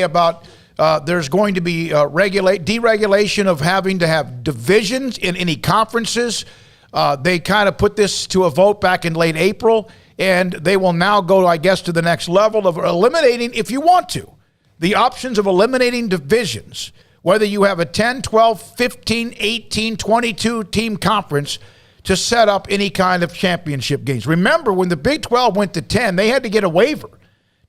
today about there's going to be deregulation of having to have divisions in any conferences. They kind of put this to a vote back in late April, and they will now go, I guess, to the next level of eliminating, if you want to, the options of eliminating divisions, whether you have a 10, 12, 15, 18, 22 team conference to set up any kind of championship games. Remember, when the Big 12 went to 10, they had to get a waiver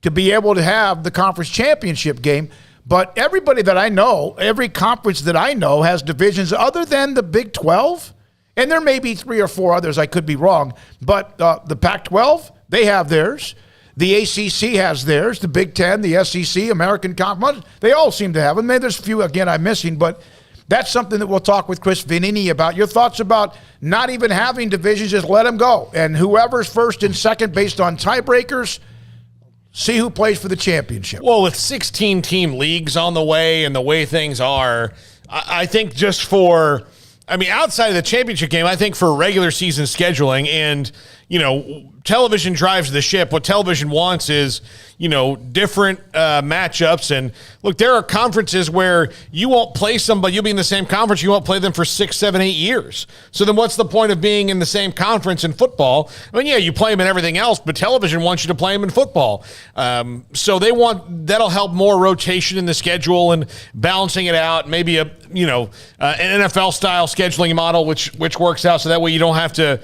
to be able to have the conference championship game. But everybody that I know, every conference that I know has divisions other than the Big 12. And there may be 3 or 4 others, I could be wrong. But the Pac-12, they have theirs. The ACC has theirs. The Big 10, the SEC, American Conference, they all seem to have them. Maybe there's a few, again, I'm missing. But that's something that we'll talk with Chris Vanini about. Your thoughts about not even having divisions, just let them go. And whoever's first and second based on tiebreakers, see who plays for the championship. Well, with 16-team leagues on the way and the way things are, I think just for, outside of the championship game, I think for regular season scheduling and, television drives the ship. What television wants is, different matchups. And look, there are conferences where you won't play somebody. You'll be in the same conference. You won't play them for 6, 7, 8 years. So then what's the point of being in the same conference in football? You play them in everything else, but television wants you to play them in football. So that'll help more rotation in the schedule and balancing it out. Maybe an NFL style scheduling model, which works out. So that way you don't have to,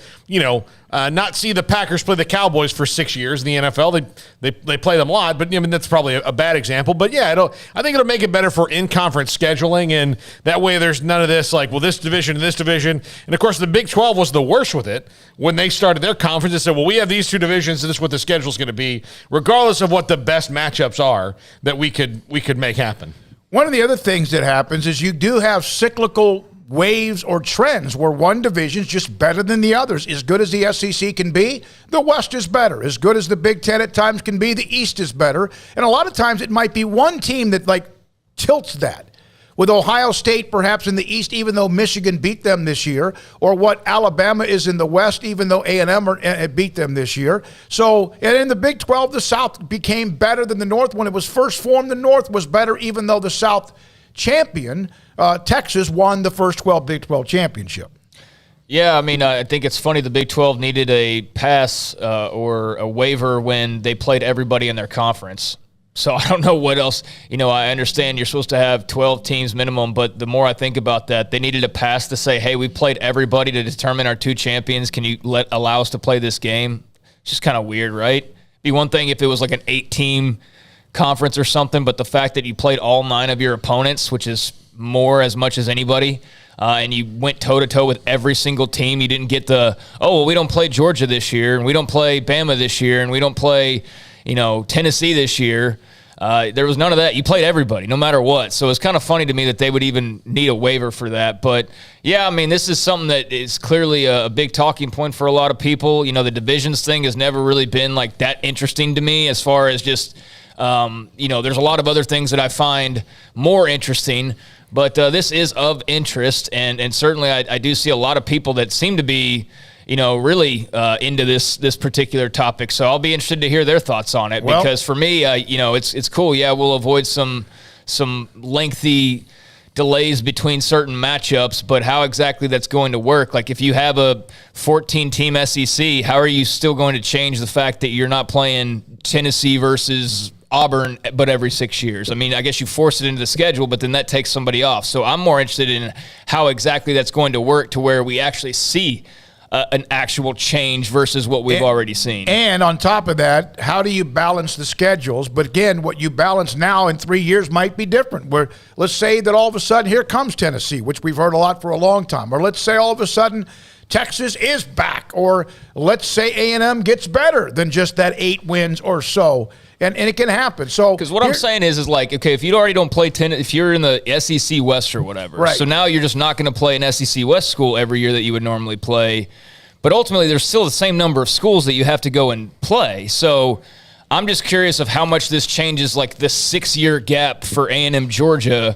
not see the Packers play the Cowboys for 6 years in the NFL. They play them a lot, but that's probably a bad example. But yeah, I think it'll make it better for in-conference scheduling, and that way there's none of this this division and this division. And of course, the Big 12 was the worst with it when they started their conference. They said, well, we have these 2 divisions, and this is what the schedule's going to be, regardless of what the best matchups are that we could make happen. One of the other things that happens is you do have cyclical waves or trends where one division is just better than the others. As good as the SEC can be, the West is better. As good as the Big Ten at times can be, the East is better. And a lot of times it might be one team that tilts that. With Ohio State perhaps in the East, even though Michigan beat them this year, or what Alabama is in the West, even though A&M beat them this year. So, and in the Big 12, the South became better than the North. When it was first formed, the North was better, even though the South champion, Texas, won the first Big 12 championship. Yeah, I think it's funny the Big 12 needed a pass or a waiver when they played everybody in their conference. So I don't know what else. I understand you're supposed to have 12 teams minimum, but the more I think about that, they needed a pass to say, hey, we played everybody to determine our 2 champions. Can you allow us to play this game? It's just kind of weird, right? It'd be one thing if it was like an 8-team conference or something, but the fact that you played all 9 of your opponents, which is as much as anybody, and you went toe-to-toe with every single team. You didn't get we don't play Georgia this year, and we don't play Bama this year, and we don't play, Tennessee this year. There was none of that. You played everybody, no matter what. So it's kind of funny to me that they would even need a waiver for that. But, yeah, this is something that is clearly a big talking point for a lot of people. The divisions thing has never really been, that interesting to me as far as just, there's a lot of other things that I find more interesting. But this is of interest, and certainly I do see a lot of people that seem to be, really into this particular topic. So I'll be interested to hear their thoughts on it, because for me, it's cool. Yeah, we'll avoid some lengthy delays between certain matchups, but how exactly that's going to work? If you have a 14-team SEC, how are you still going to change the fact that you're not playing Tennessee versus Auburn, but every 6 years? I guess you force it into the schedule, but then that takes somebody off. So I'm more interested in how exactly that's going to work to where we actually see an actual change versus what we've already seen. And on top of that, how do you balance the schedules? But again, what you balance now in 3 years might be different. Where let's say that all of a sudden here comes Tennessee, which we've heard a lot for a long time. Or let's say all of a sudden Texas is back. Or let's say A&M gets better than just that 8 wins or so. And it can happen. So, because what I'm saying is okay, if you already don't play if you're in the SEC West or whatever, right. So now you're just not going to play an SEC West school every year that you would normally play. But ultimately, there's still the same number of schools that you have to go and play. So I'm just curious of how much this changes, this 6-year gap for A&M Georgia,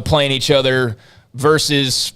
playing each other versus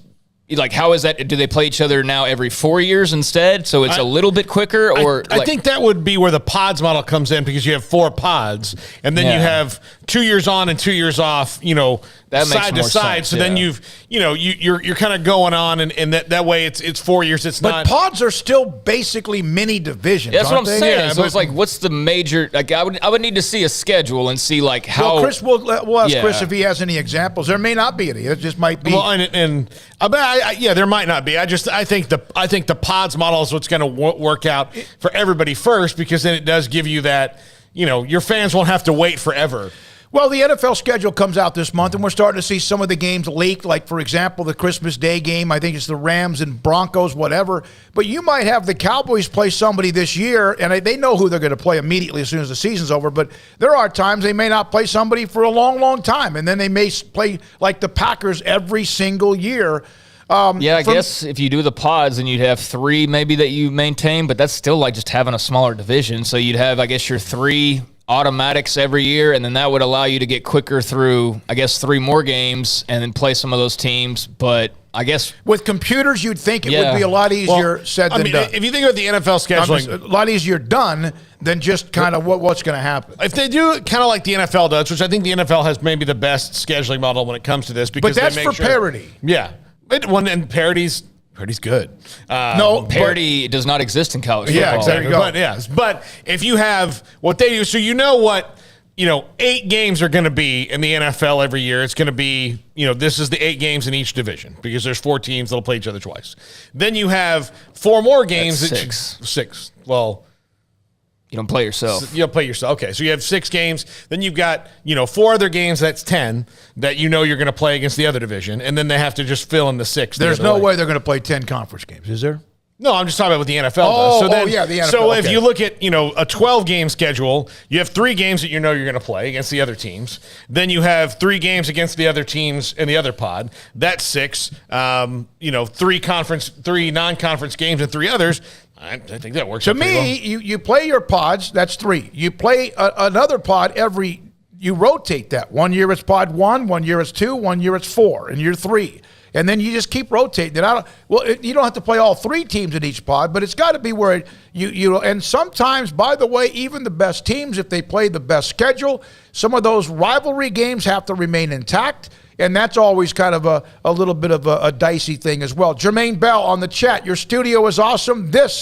like, how is that? Do they play each other now every 4 years instead? So it's a little bit quicker? Or I think that would be where the pods model comes in, because you have 4 pods, and then you have 2 years on and 2 years off, that makes side to more side. sense, So then you're kind of going on, and that way it's 4 years. It's But not. pods are still basically mini divisions. That's what I'm aren't they? saying. Yeah, so but- it's like, what's the major? Like, I would need to see a schedule and see like how. Well, Chris, we'll ask Yeah. Chris if he has any examples. There may not be any. It just might be. Well, there might not be. I think the pods model is what's going to work out for everybody first, because then it does give you that. Your fans won't have to wait forever. Well, the NFL schedule comes out this month, and we're starting to see some of the games leaked. Like, for example, the Christmas Day game. I think it's the Rams and Broncos, whatever. But you might have the Cowboys play somebody this year, and they know who they're going to play immediately as soon as the season's over. But there are times they may not play somebody for a long, long time, and then they may play like the Packers every single year. I guess if you do the pods, then you'd have 3 maybe that you maintain, but that's still like just having a smaller division. So you'd have, I guess, your 3 automatics every year, and then that would allow you to get quicker through, I guess, 3 more games and then play some of those teams. But I guess with computers, you'd think it would be a lot easier said than done. If you think about the NFL scheduling, a lot easier done than just kind of what's going to happen. if they do kind of like the NFL does, which I think the NFL has maybe the best scheduling model when it comes to this, because But that's they make for parity. Yeah, and parity's good. No, parity does not exist in college football. Yeah, exactly. But if you have what they do, so what 8 games are going to be in the NFL every year. It's going to be, this is the 8 games in each division, because there's 4 teams that'll play each other twice. Then you have 4 more games. That's 6. 6. Well, You don't play yourself. you don't play yourself. Okay, so you have 6 games. Then you've got 4 other games. That's 10 that you're going to play against the other division, and then they have to just fill in the 6. There's no way they're going to play 10 conference games, is there? No, I'm just talking about what the NFL does. So then, the NFL. So if okay. you look at, a 12-game schedule, you have 3 games that you're going to play against the other teams. Then you have 3 games against the other teams in the other pod. That's 6. 3 non-conference games and 3 others. I think that works. To me, you play your pods, that's 3. You play another pod you rotate that. 1 year it's pod 1, 1 year it's 2, 1 year it's 4, and you're 3. And then you just keep rotating it. You don't have to play all 3 teams in each pod, but it's got to be where and sometimes, by the way, even the best teams, if they play the best schedule, some of those rivalry games have to remain intact. And that's always kind of a little bit of a dicey thing as well. Jermaine Bell on the chat. Your studio is awesome. This